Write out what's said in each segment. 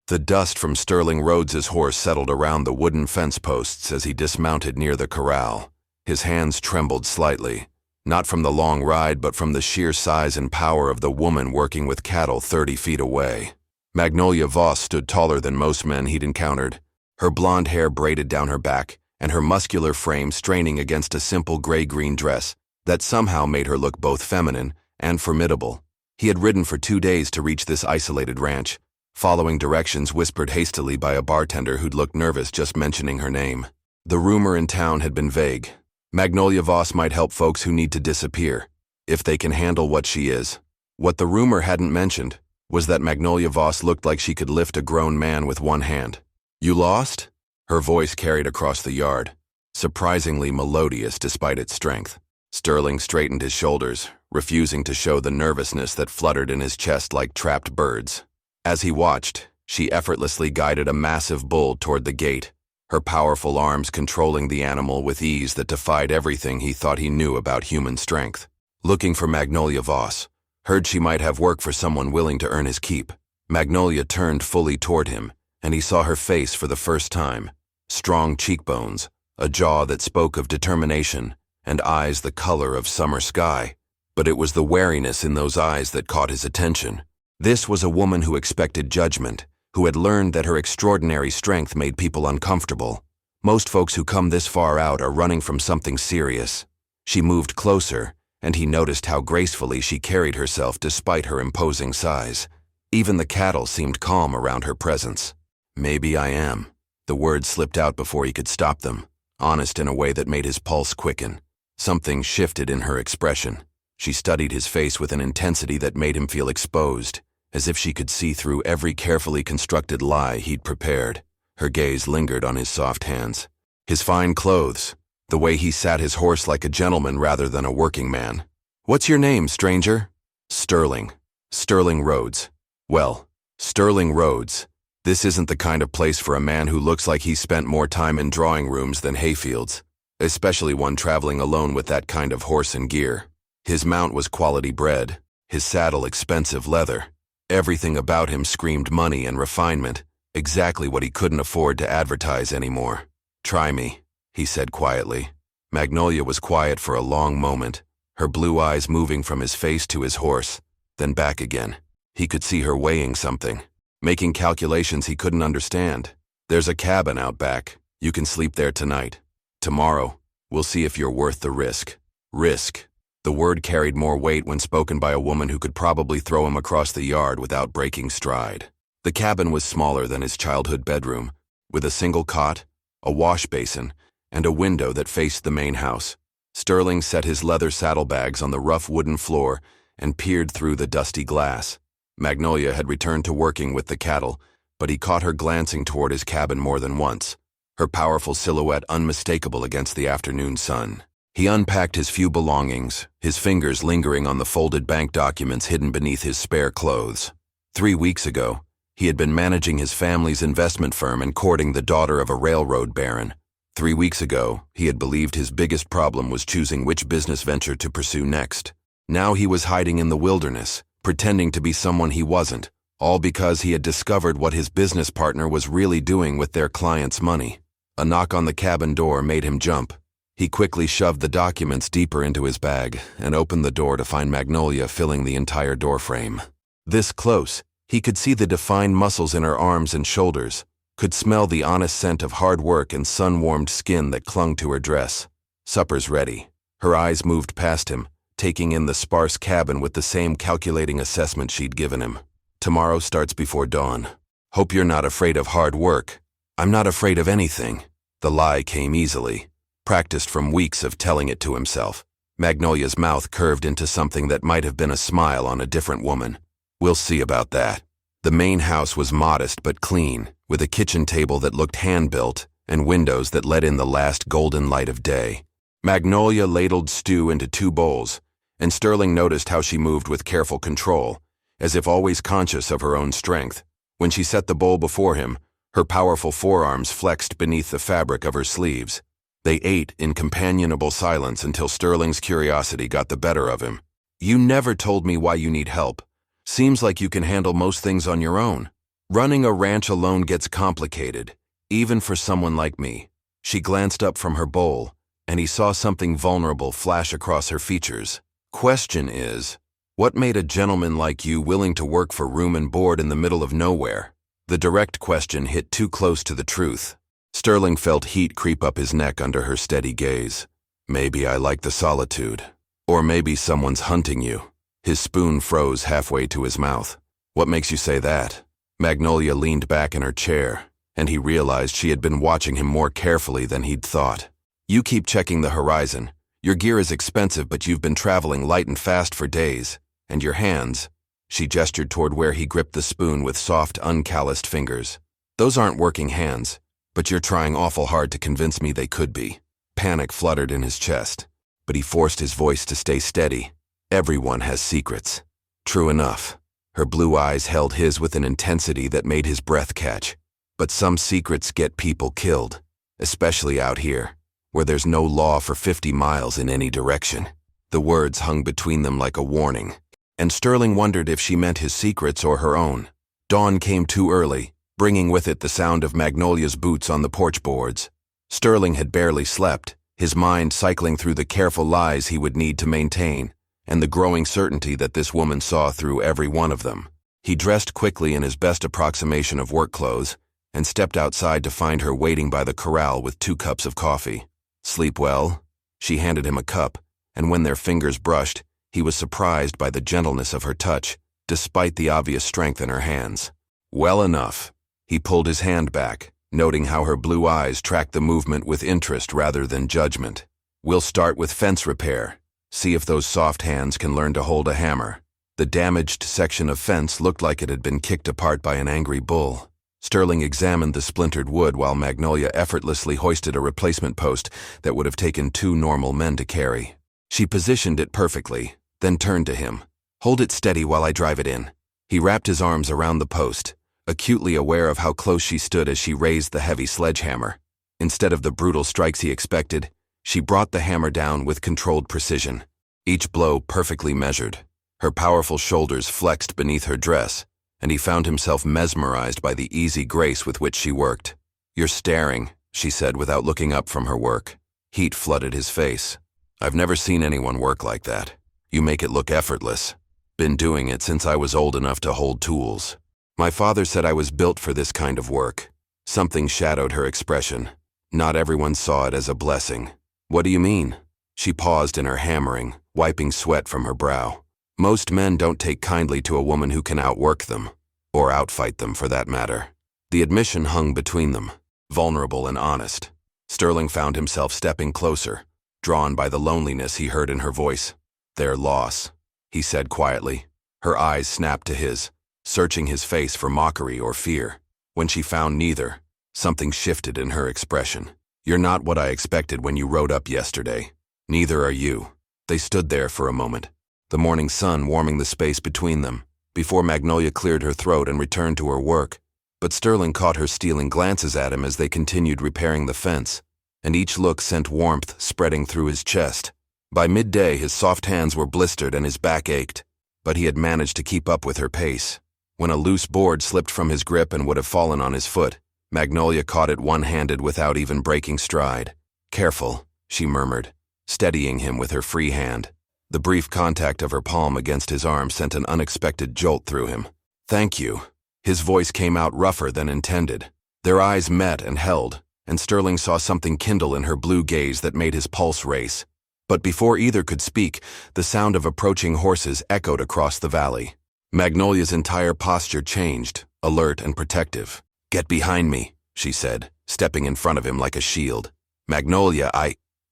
The dust from Sterling Rhodes's horse settled around the wooden fence posts as he dismounted near the corral. His hands trembled slightly, not from the long ride but from the sheer size and power of the woman working with cattle 30 feet away. Magnolia Voss stood taller than most men he'd encountered, her blonde hair braided down her back, and her muscular frame straining against a simple gray-green dress that somehow made her look both feminine and formidable. He had ridden for 2 days to reach this isolated ranch, following directions whispered hastily by a bartender who'd looked nervous just mentioning her name. The rumor in town had been vague. Magnolia Voss might help folks who need to disappear, if they can handle what she is. What the rumor hadn't mentioned was that Magnolia Voss looked like she could lift a grown man with one hand. "You lost?" Her voice carried across the yard, surprisingly melodious despite its strength. Sterling straightened his shoulders, refusing to show the nervousness that fluttered in his chest like trapped birds. As he watched, she effortlessly guided a massive bull toward the gate, her powerful arms controlling the animal with ease that defied everything he thought he knew about human strength. Looking for Magnolia Voss, heard she might have work for someone willing to earn his keep. Magnolia turned fully toward him, and he saw her face for the first time. Strong cheekbones, a jaw that spoke of determination, and eyes the color of summer sky. But it was the wariness in those eyes that caught his attention. This was a woman who expected judgment, who had learned that her extraordinary strength made people uncomfortable. Most folks who come this far out are running from something serious. She moved closer, and he noticed how gracefully she carried herself despite her imposing size. Even the cattle seemed calm around her presence. "Maybe I am." The words slipped out before he could stop them, honest in a way that made his pulse quicken. Something shifted in her expression. She studied his face with an intensity that made him feel exposed, as if she could see through every carefully constructed lie he'd prepared. Her gaze lingered on his soft hands, his fine clothes, the way he sat his horse like a gentleman rather than a working man. "What's your name, stranger?" "Sterling. Sterling Rhodes." "Well, Sterling Rhodes. This isn't the kind of place for a man who looks like he's spent more time in drawing rooms than hayfields, especially one traveling alone with that kind of horse and gear. His mount was quality bred, his saddle expensive leather. Everything about him screamed money and refinement, exactly what he couldn't afford to advertise anymore. "Try me," he said quietly. Magnolia was quiet for a long moment, her blue eyes moving from his face to his horse, then back again. He could see her weighing something, making calculations he couldn't understand. "There's a cabin out back. You can sleep there tonight. Tomorrow, we'll see if you're worth the risk." Risk. The word carried more weight when spoken by a woman who could probably throw him across the yard without breaking stride. The cabin was smaller than his childhood bedroom, with a single cot, a wash basin, and a window that faced the main house. Sterling set his leather saddlebags on the rough wooden floor and peered through the dusty glass. Magnolia had returned to working with the cattle, but he caught her glancing toward his cabin more than once, her powerful silhouette unmistakable against the afternoon sun. He unpacked his few belongings, his fingers lingering on the folded bank documents hidden beneath his spare clothes. 3 weeks ago, he had been managing his family's investment firm and courting the daughter of a railroad baron. 3 weeks ago, he had believed his biggest problem was choosing which business venture to pursue next. Now he was hiding in the wilderness, pretending to be someone he wasn't, all because he had discovered what his business partner was really doing with their client's money. A knock on the cabin door made him jump. He quickly shoved the documents deeper into his bag and opened the door to find Magnolia filling the entire doorframe. This close, he could see the defined muscles in her arms and shoulders, could smell the honest scent of hard work and sun-warmed skin that clung to her dress. Supper's ready. Her eyes moved past him, taking in the sparse cabin with the same calculating assessment she'd given him. "Tomorrow starts before dawn. Hope you're not afraid of hard work." "I'm not afraid of anything." The lie came easily, practiced from weeks of telling it to himself. Magnolia's mouth curved into something that might have been a smile on a different woman. "We'll see about that." The main house was modest but clean, with a kitchen table that looked hand-built and windows that let in the last golden light of day. Magnolia ladled stew into 2 bowls, and Sterling noticed how she moved with careful control, as if always conscious of her own strength. When she set the bowl before him, her powerful forearms flexed beneath the fabric of her sleeves. They ate in companionable silence until Sterling's curiosity got the better of him. "You never told me why you need help. Seems like you can handle most things on your own." Running a ranch alone gets complicated, even for someone like me. She glanced up from her bowl, and he saw something vulnerable flash across her features. Question is, what made a gentleman like you willing to work for room and board in the middle of nowhere? The direct question hit too close to the truth. Sterling felt heat creep up his neck under her steady gaze. Maybe I like the solitude. Or maybe someone's hunting you. His spoon froze halfway to his mouth. What makes you say that? Magnolia leaned back in her chair, and he realized she had been watching him more carefully than he'd thought. You keep checking the horizon. Your gear is expensive, but you've been traveling light and fast for days. And your hands, she gestured toward where he gripped the spoon with soft, uncalloused fingers. Those aren't working hands, but you're trying awful hard to convince me they could be. Panic fluttered in his chest, but he forced his voice to stay steady. Everyone has secrets. True enough. Her blue eyes held his with an intensity that made his breath catch. But some secrets get people killed, especially out here, where there's no law for 50 miles in any direction. The words hung between them like a warning, and Sterling wondered if she meant his secrets or her own. Dawn came too early, bringing with it the sound of Magnolia's boots on the porch boards. Sterling had barely slept, his mind cycling through the careful lies he would need to maintain, and the growing certainty that this woman saw through every one of them. He dressed quickly in his best approximation of work clothes, and stepped outside to find her waiting by the corral with 2 cups of coffee. Sleep well? She handed him a cup, and when their fingers brushed, he was surprised by the gentleness of her touch, despite the obvious strength in her hands. Well enough. He pulled his hand back, noting how her blue eyes tracked the movement with interest rather than judgment. We'll start with fence repair. See if those soft hands can learn to hold a hammer. The damaged section of fence looked like it had been kicked apart by an angry bull. Sterling examined the splintered wood while Magnolia effortlessly hoisted a replacement post that would have taken 2 normal men to carry. She positioned it perfectly, then turned to him. Hold it steady while I drive it in. He wrapped his arms around the post, acutely aware of how close she stood as she raised the heavy sledgehammer. Instead of the brutal strikes he expected, she brought the hammer down with controlled precision, each blow perfectly measured. Her powerful shoulders flexed beneath her dress, and he found himself mesmerized by the easy grace with which she worked. You're staring, she said without looking up from her work. Heat flooded his face. I've never seen anyone work like that. You make it look effortless. Been doing it since I was old enough to hold tools. My father said I was built for this kind of work. Something shadowed her expression. Not everyone saw it as a blessing. What do you mean? She paused in her hammering, wiping sweat from her brow. Most men don't take kindly to a woman who can outwork them, or outfight them for that matter. The admission hung between them, vulnerable and honest. Sterling found himself stepping closer, drawn by the loneliness he heard in her voice. Their loss, he said quietly. Her eyes snapped to his, searching his face for mockery or fear. When she found neither, something shifted in her expression. You're not what I expected when you rode up yesterday. Neither are you. They stood there for a moment, the morning sun warming the space between them, before Magnolia cleared her throat and returned to her work. But Sterling caught her stealing glances at him as they continued repairing the fence, and each look sent warmth spreading through his chest. By midday, his soft hands were blistered and his back ached, but he had managed to keep up with her pace. When a loose board slipped from his grip and would have fallen on his foot, Magnolia caught it one-handed without even breaking stride. Careful, she murmured, steadying him with her free hand. The brief contact of her palm against his arm sent an unexpected jolt through him. Thank you. His voice came out rougher than intended. Their eyes met and held, and Sterling saw something kindle in her blue gaze that made his pulse race. But before either could speak, the sound of approaching horses echoed across the valley. Magnolia's entire posture changed, alert and protective. Get behind me, she said, stepping in front of him like a shield. Magnolia,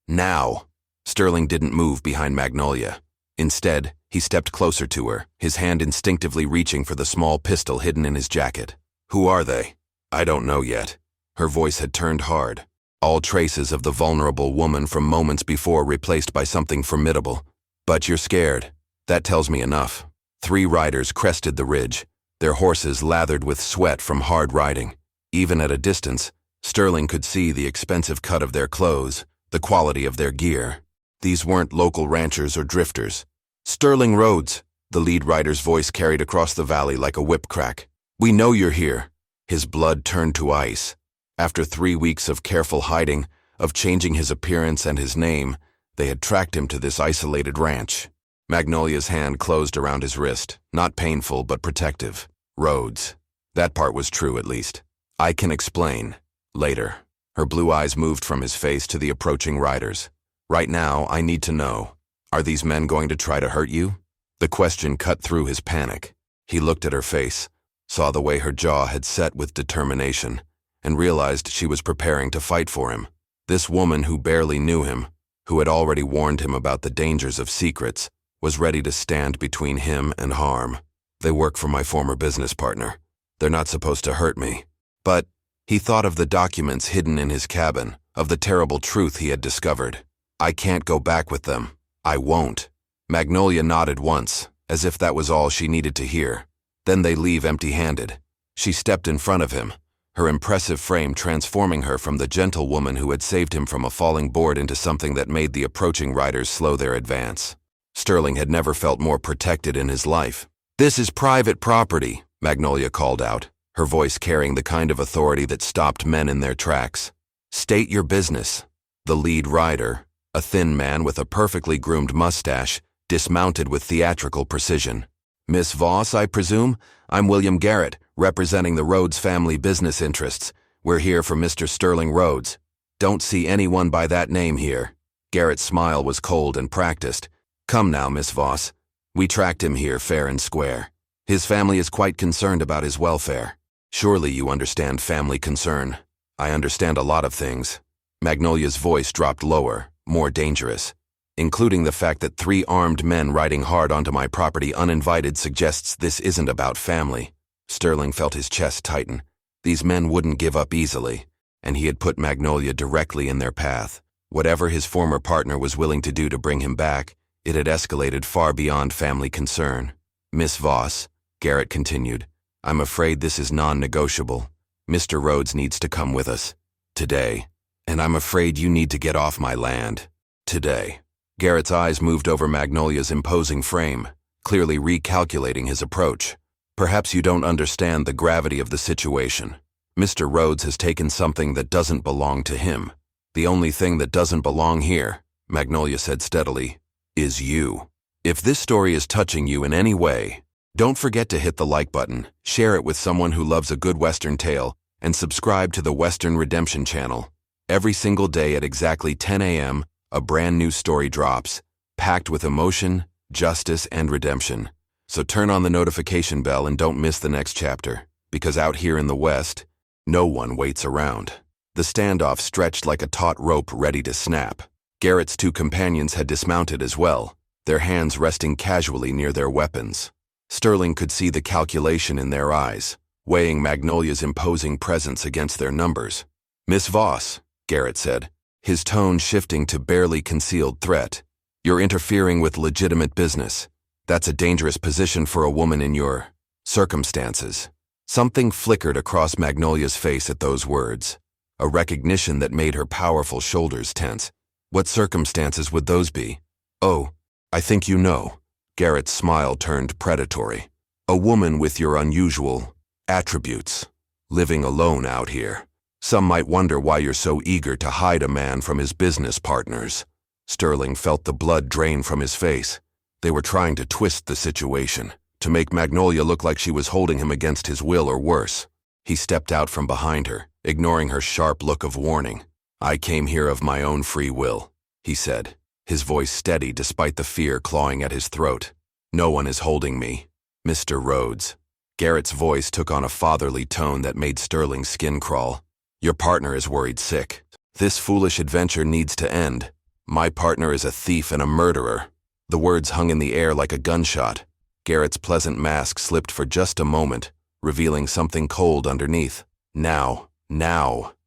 Now. Sterling didn't move behind Magnolia. Instead, he stepped closer to her, his hand instinctively reaching for the small pistol hidden in his jacket. Who are they? I don't know yet. Her voice had turned hard. All traces of the vulnerable woman from moments before replaced by something formidable. But you're scared. That tells me enough. 3 riders crested the ridge, their horses lathered with sweat from hard riding. Even at a distance, Sterling could see the expensive cut of their clothes, the quality of their gear. These weren't local ranchers or drifters. Sterling Rhodes, the lead rider's voice carried across the valley like a whip crack. We know you're here." His blood turned to ice. After 3 weeks of careful hiding, of changing his appearance and his name, they had tracked him to this isolated ranch. Magnolia's hand closed around his wrist, not painful but protective. "Rhodes. That part was true, at least. I can explain. Later." Her blue eyes moved from his face to the approaching riders. "Right now, I need to know. Are these men going to try to hurt you?" The question cut through his panic. He looked at her face, saw the way her jaw had set with determination, and realized she was preparing to fight for him. This woman who barely knew him, who had already warned him about the dangers of secrets, was ready to stand between him and harm. "They work for my former business partner. They're not supposed to hurt me." But he thought of the documents hidden in his cabin, of the terrible truth he had discovered. "I can't go back with them. I won't." Magnolia nodded once, as if that was all she needed to hear. Then they leave empty-handed. She stepped in front of him, her impressive frame transforming her from the gentle woman who had saved him from a falling board into something that made the approaching riders slow their advance. Sterling had never felt more protected in his life. "This is private property," Magnolia called out, her voice carrying the kind of authority that stopped men in their tracks. "State your business." The lead rider, a thin man with a perfectly groomed mustache, dismounted with theatrical precision. "Miss Voss, I presume? I'm William Garrett, representing the Rhodes family business interests. We're here for Mr. Sterling Rhodes. Don't see anyone by that name here." Garrett's smile was cold and practiced. "Come now, Miss Voss. We tracked him here fair and square. His family is quite concerned about his welfare. Surely you understand family concern." "I understand a lot of things." Magnolia's voice dropped lower, more dangerous. "Including the fact that 3 armed men riding hard onto my property uninvited suggests this isn't about family." Sterling felt his chest tighten. These men wouldn't give up easily, and he had put Magnolia directly in their path. Whatever his former partner was willing to do to bring him back, it had escalated far beyond family concern. "Miss Voss," Garrett continued, "I'm afraid this is non-negotiable. Mr. Rhodes needs to come with us. Today. And I'm afraid you need to get off my land. Today." Garrett's eyes moved over Magnolia's imposing frame, clearly recalculating his approach. "Perhaps you don't understand the gravity of the situation. Mr. Rhodes has taken something that doesn't belong to him. The only thing that doesn't belong here," Magnolia said steadily, "is you. If this story is touching you in any way, don't forget to hit the like button, share it with someone who loves a good Western tale, and subscribe to the Western Redemption channel. Every single day at exactly 10 a.m., a brand new story drops, packed with emotion, justice, and redemption. So turn on the notification bell and don't miss the next chapter, because out here in the West, no one waits around." The standoff stretched like a taut rope ready to snap. Garrett's 2 companions had dismounted as well, their hands resting casually near their weapons. Sterling could see the calculation in their eyes, weighing Magnolia's imposing presence against their numbers. "Miss Voss," Garrett said, his tone shifting to barely concealed threat, "you're interfering with legitimate business. That's a dangerous position for a woman in your circumstances." Something flickered across Magnolia's face at those words, a recognition that made her powerful shoulders tense. "What circumstances would those be?" "Oh, I think you know." Garrett's smile turned predatory. "A woman with your unusual attributes, living alone out here. Some might wonder why you're so eager to hide a man from his business partners." Sterling felt the blood drain from his face. They were trying to twist the situation, to make Magnolia look like she was holding him against his will or worse. He stepped out from behind her, ignoring her sharp look of warning. "I came here of my own free will," he said, his voice steady despite the fear clawing at his throat. "No one is holding me. Mr. Rhodes." Garrett's voice took on a fatherly tone that made Sterling's skin crawl. "Your partner is worried sick. This foolish adventure needs to end. My partner is a thief and a murderer." The words hung in the air like a gunshot. Garrett's pleasant mask slipped for just a moment, revealing something cold underneath. Now,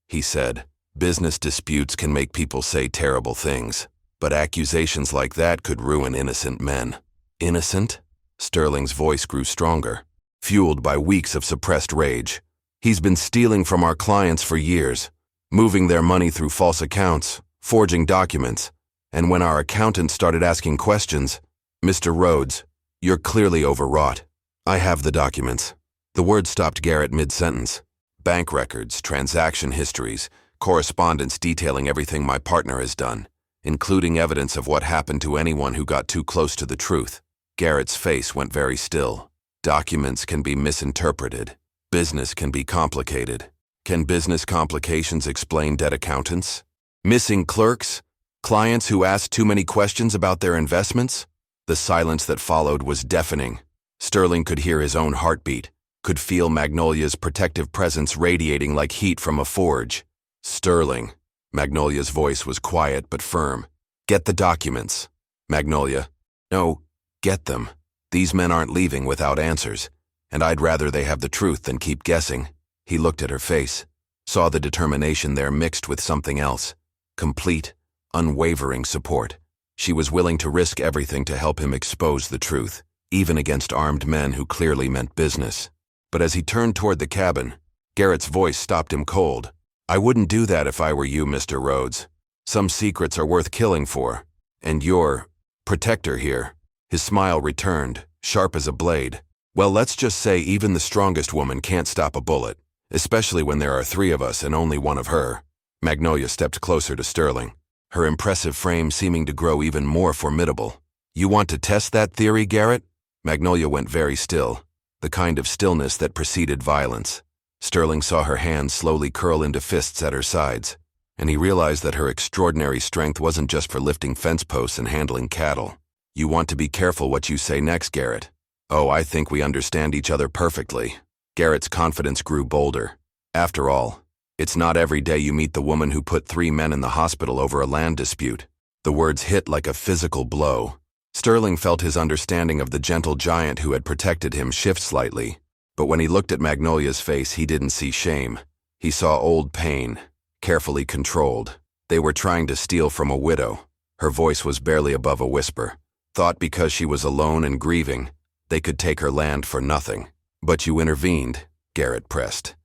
he said. "Business disputes can make people say terrible things, but accusations like that could ruin innocent men." "Innocent?" Sterling's voice grew stronger, fueled by weeks of suppressed rage. "He's been stealing from our clients for years, moving their money through false accounts, forging documents, and when our accountant started asking questions, Mr. Rhodes, you're clearly overwrought. I have the documents. The word stopped Garrett mid-sentence. Bank records, transaction histories, correspondence detailing everything my partner has done, including evidence of what happened to anyone who got too close to the truth. Garrett's face went very still. Documents can be misinterpreted. Business can be complicated. Can business complications explain dead accountants? Missing clerks? Clients who asked too many questions about their investments? The silence that followed was deafening. Sterling could hear his own heartbeat, could feel Magnolia's protective presence radiating like heat from a forge. Sterling. Magnolia's voice was quiet but firm. Get the documents. Magnolia. No, get them. These men aren't leaving without answers, and I'd rather they have the truth than keep guessing. He looked at her face, saw the determination there mixed with something else. Complete, unwavering support. She was willing to risk everything to help him expose the truth, even against armed men who clearly meant business. But as he turned toward the cabin, Garrett's voice stopped him cold. I wouldn't do that if I were you, Mr. Rhodes. Some secrets are worth killing for. And you're protector here. His smile returned, sharp as a blade. Well, let's just say even the strongest woman can't stop a bullet, especially when there are 3 of us and only 1 of her. Magnolia stepped closer to Sterling, her impressive frame seeming to grow even more formidable. You want to test that theory, Garrett? Magnolia went very still, the kind of stillness that preceded violence. Sterling saw her hands slowly curl into fists at her sides, and he realized that her extraordinary strength wasn't just for lifting fence posts and handling cattle. You want to be careful what you say next, Garrett. Oh, I think we understand each other perfectly. Garrett's confidence grew bolder. After all, it's not every day you meet the woman who put 3 men in the hospital over a land dispute. The words hit like a physical blow. Sterling felt his understanding of the gentle giant who had protected him shift slightly. But when he looked at Magnolia's face, he didn't see shame. He saw old pain, carefully controlled. They were trying to steal from a widow. Her voice was barely above a whisper. Thought because she was alone and grieving, they could take her land for nothing. But you intervened, Garrett pressed.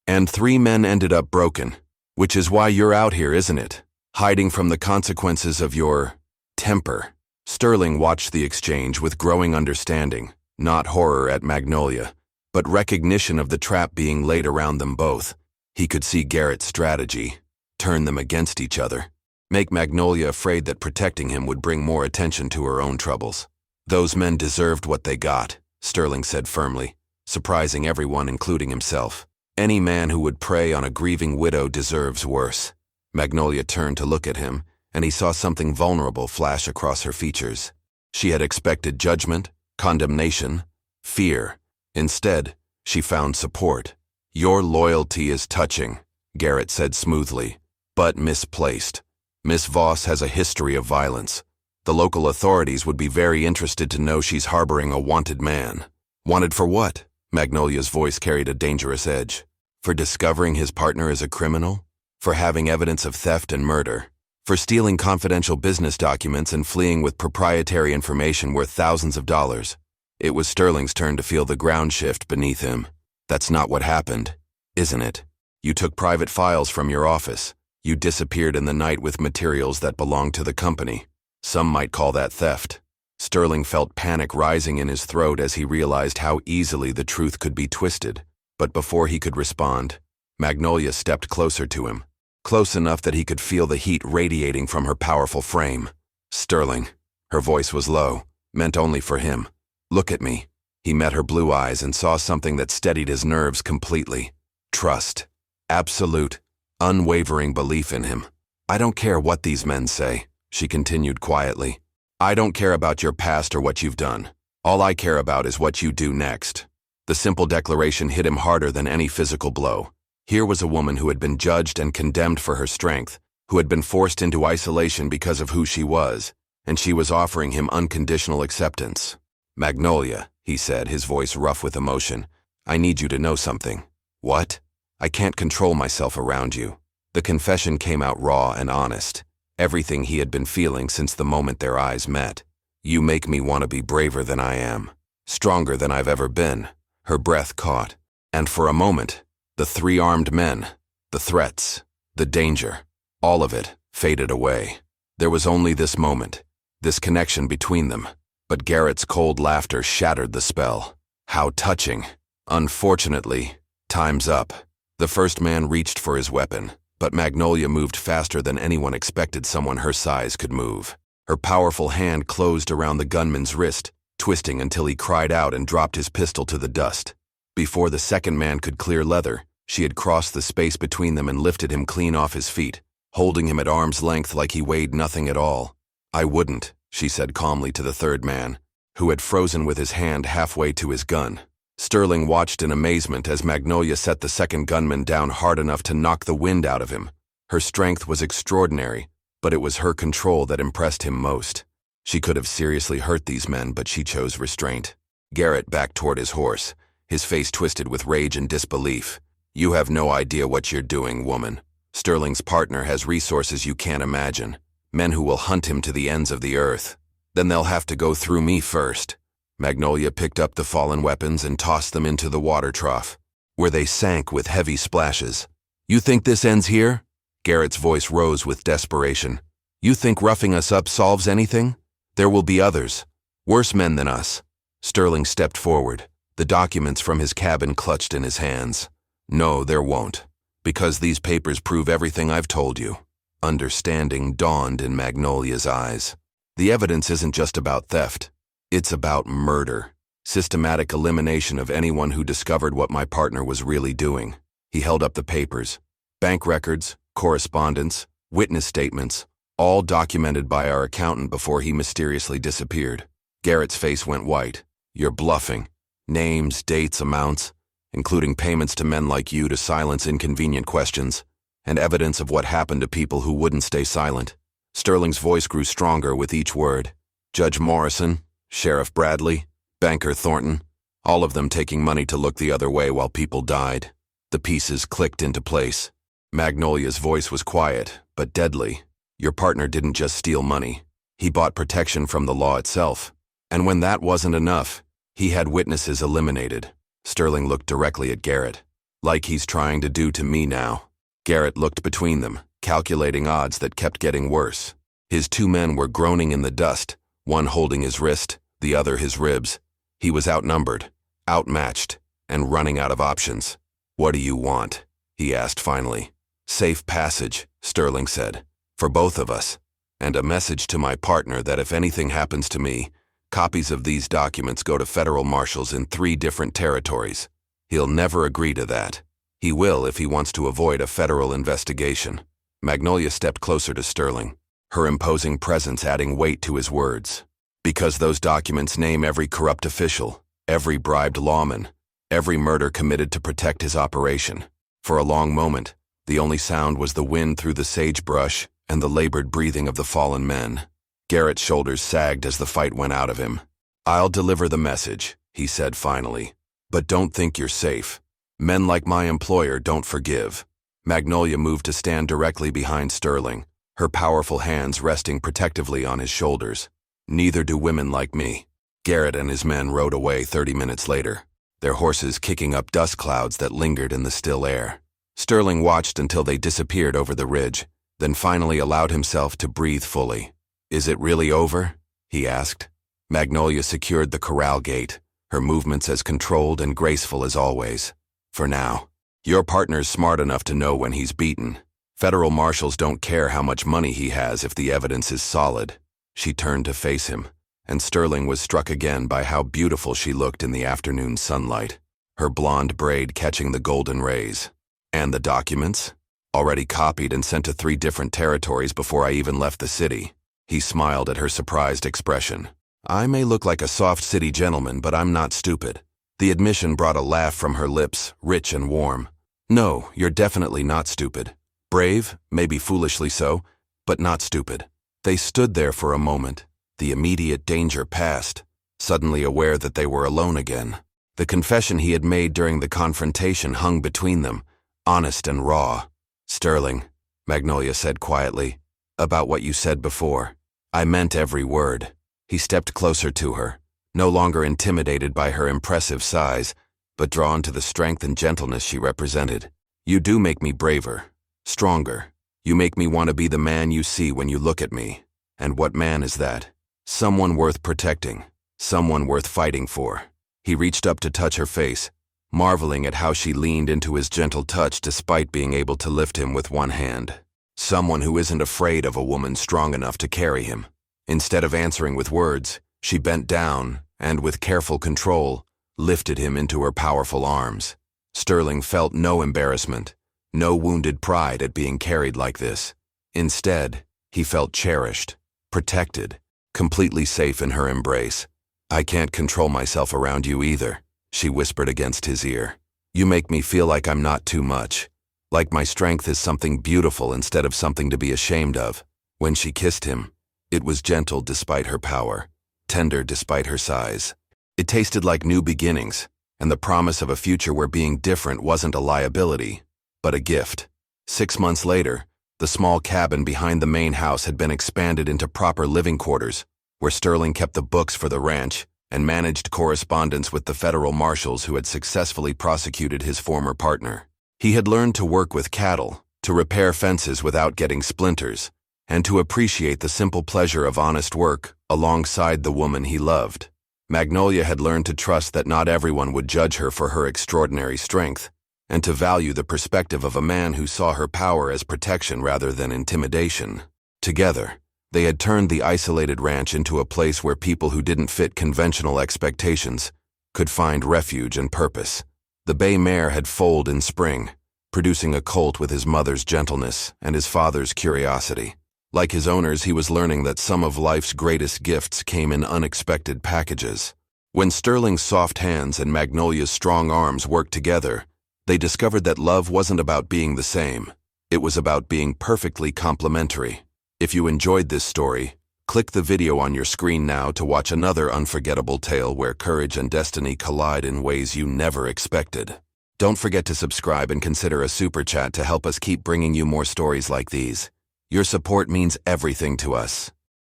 And 3 men ended up broken, which is why you're out here, isn't it? Hiding from the consequences of your temper. Sterling watched the exchange with growing understanding, not horror at Magnolia, but recognition of the trap being laid around them both. He could see Garrett's strategy, turn them against each other, make Magnolia afraid that protecting him would bring more attention to her own troubles. Those men deserved what they got, Sterling said firmly, surprising everyone, including himself. Any man who would prey on a grieving widow deserves worse. Magnolia turned to look at him, and he saw something vulnerable flash across her features. She had expected judgment, condemnation, fear. Instead, she found support. Your loyalty is touching, Garrett said smoothly, but misplaced. Miss Voss has a history of violence. The local authorities would be very interested to know she's harboring a wanted man. Wanted for what? Magnolia's voice carried a dangerous edge. For discovering his partner is a criminal? For having evidence of theft and murder? For stealing confidential business documents and fleeing with proprietary information worth thousands of dollars? It was Sterling's turn to feel the ground shift beneath him. That's not what happened, isn't it? You took private files from your office. You disappeared in the night with materials that belonged to the company. Some might call that theft. Sterling felt panic rising in his throat as he realized how easily the truth could be twisted. But before he could respond, Magnolia stepped closer to him, close enough that he could feel the heat radiating from her powerful frame. Sterling. Her voice was low, meant only for him. Look at me. He met her blue eyes and saw something that steadied his nerves completely. Trust. Absolute, unwavering belief in him. I don't care what these men say, she continued quietly. I don't care about your past or what you've done. All I care about is what you do next. The simple declaration hit him harder than any physical blow. Here was a woman who had been judged and condemned for her strength, who had been forced into isolation because of who she was, and she was offering him unconditional acceptance. Magnolia, he said, his voice rough with emotion, I need you to know something. What? I can't control myself around you. The confession came out raw and honest. Everything he had been feeling since the moment their eyes met. You make me want to be braver than I am, stronger than I've ever been. Her breath caught, and for a moment, the 3 armed men, the threats, the danger, all of it faded away. There was only this moment, this connection between them, but Garrett's cold laughter shattered the spell. How touching, Unfortunately, time's up. The first man reached for his weapon, but Magnolia moved faster than anyone expected someone her size could move. Her powerful hand closed around the gunman's wrist, twisting until he cried out and dropped his pistol to the dust. Before the second man could clear leather, she had crossed the space between them and lifted him clean off his feet, holding him at arm's length like he weighed nothing at all. "I wouldn't," she said calmly to the third man, who had frozen with his hand halfway to his gun. Sterling watched in amazement as Magnolia set the second gunman down hard enough to knock the wind out of him. Her strength was extraordinary, but it was her control that impressed him most. She could have seriously hurt these men, but she chose restraint. Garrett backed toward his horse, his face twisted with rage and disbelief. "You have no idea what you're doing, woman. Sterling's partner has resources you can't imagine, men who will hunt him to the ends of the earth. Then they'll have to go through me first." Magnolia picked up the fallen weapons and tossed them into the water trough, where they sank with heavy splashes. "You think this ends here?" Garrett's voice rose with desperation. "You think roughing us up solves anything? There will be others, worse men than us." Sterling stepped forward, the documents from his cabin clutched in his hands. "No, there won't, because these papers prove everything I've told you." Understanding dawned in Magnolia's eyes. "The evidence isn't just about theft. It's about murder. Systematic elimination of anyone who discovered what my partner was really doing." He held up the papers. Bank records, correspondence, witness statements, all documented by our accountant before he mysteriously disappeared. Garrett's face went white. "You're bluffing. Names, dates, amounts, including payments to men like you to silence inconvenient questions, and evidence of what happened to people who wouldn't stay silent." Sterling's voice grew stronger with each word. "Judge Morrison, Sheriff Bradley, Banker Thornton, all of them taking money to look the other way while people died." The pieces clicked into place. Magnolia's voice was quiet, but deadly. "Your partner didn't just steal money. He bought protection from the law itself. And when that wasn't enough, he had witnesses eliminated." Sterling looked directly at Garrett. "Like he's trying to do to me now." Garrett looked between them, calculating odds that kept getting worse. His two men were groaning in the dust, one holding his wrist, the other his ribs. He was outnumbered, outmatched, and running out of options. "What do you want?" he asked finally. "Safe passage," Sterling said, "for both of us, and a message to my partner that if anything happens to me, copies of these documents go to federal marshals in 3 different territories. He'll never agree to that. He will if he wants to avoid a federal investigation." Magnolia stepped closer to Sterling, her imposing presence adding weight to his words. "Because those documents name every corrupt official, every bribed lawman, every murder committed to protect his operation." For a long moment, the only sound was the wind through the sagebrush and the labored breathing of the fallen men. Garrett's shoulders sagged as the fight went out of him. "I'll deliver the message," he said finally. "But don't think you're safe. Men like my employer don't forgive." Magnolia moved to stand directly behind Sterling, her powerful hands resting protectively on his shoulders. "Neither do women like me." Garrett and his men rode away 30 minutes later, their horses kicking up dust clouds that lingered in the still air. Sterling watched until they disappeared over the ridge, then finally allowed himself to breathe fully. "Is it really over?" he asked. Magnolia secured the corral gate, her movements as controlled and graceful as always. "For now. Your partner's smart enough to know when he's beaten. Federal marshals don't care how much money he has if the evidence is solid." She turned to face him, and Sterling was struck again by how beautiful she looked in the afternoon sunlight, her blonde braid catching the golden rays. "And the documents? Already copied and sent to 3 different territories before I even left the city." He smiled at her surprised expression. "I may look like a soft city gentleman, but I'm not stupid." The admission brought a laugh from her lips, rich and warm. "No, you're definitely not stupid. Brave, maybe foolishly so, but not stupid." They stood there for a moment, the immediate danger past, suddenly aware that they were alone again. The confession he had made during the confrontation hung between them, honest and raw. "Sterling," Magnolia said quietly, "about what you said before. I meant every word." He stepped closer to her, no longer intimidated by her impressive size, but drawn to the strength and gentleness she represented. "You do make me braver, stronger. You make me want to be the man you see when you look at me. And what man is that? Someone worth protecting, someone worth fighting for." He reached up to touch her face. marveling at how she leaned into his gentle touch despite being able to lift him with one hand. Someone who isn't afraid of a woman strong enough to carry him. Instead of answering with words, she bent down and, with careful control, lifted him into her powerful arms. Sterling felt no embarrassment, no wounded pride at being carried like this. Instead, he felt cherished, protected, completely safe in her embrace. "I can't control myself around you either," she whispered against his ear. "You make me feel like I'm not too much, like my strength is something beautiful instead of something to be ashamed of." When she kissed him, it was gentle despite her power, tender despite her size. It tasted like new beginnings, and the promise of a future where being different wasn't a liability, but a gift. 6 months later, the small cabin behind the main house had been expanded into proper living quarters, where Sterling kept the books for the ranch and managed correspondence with the federal marshals who had successfully prosecuted his former partner. He had learned to work with cattle, to repair fences without getting splinters, and to appreciate the simple pleasure of honest work alongside the woman he loved. Magnolia had learned to trust that not everyone would judge her for her extraordinary strength, and to value the perspective of a man who saw her power as protection rather than intimidation. Together, they had turned the isolated ranch into a place where people who didn't fit conventional expectations could find refuge and purpose. The bay mare had foaled in spring, producing a colt with his mother's gentleness and his father's curiosity. Like his owners, he was learning that some of life's greatest gifts came in unexpected packages. When Sterling's soft hands and Magnolia's strong arms worked together, they discovered that love wasn't about being the same. It was about being perfectly complementary. If you enjoyed this story, click the video on your screen now to watch another unforgettable tale where courage and destiny collide in ways you never expected. Don't forget to subscribe and consider a super chat to help us keep bringing you more stories like these. Your support means everything to us.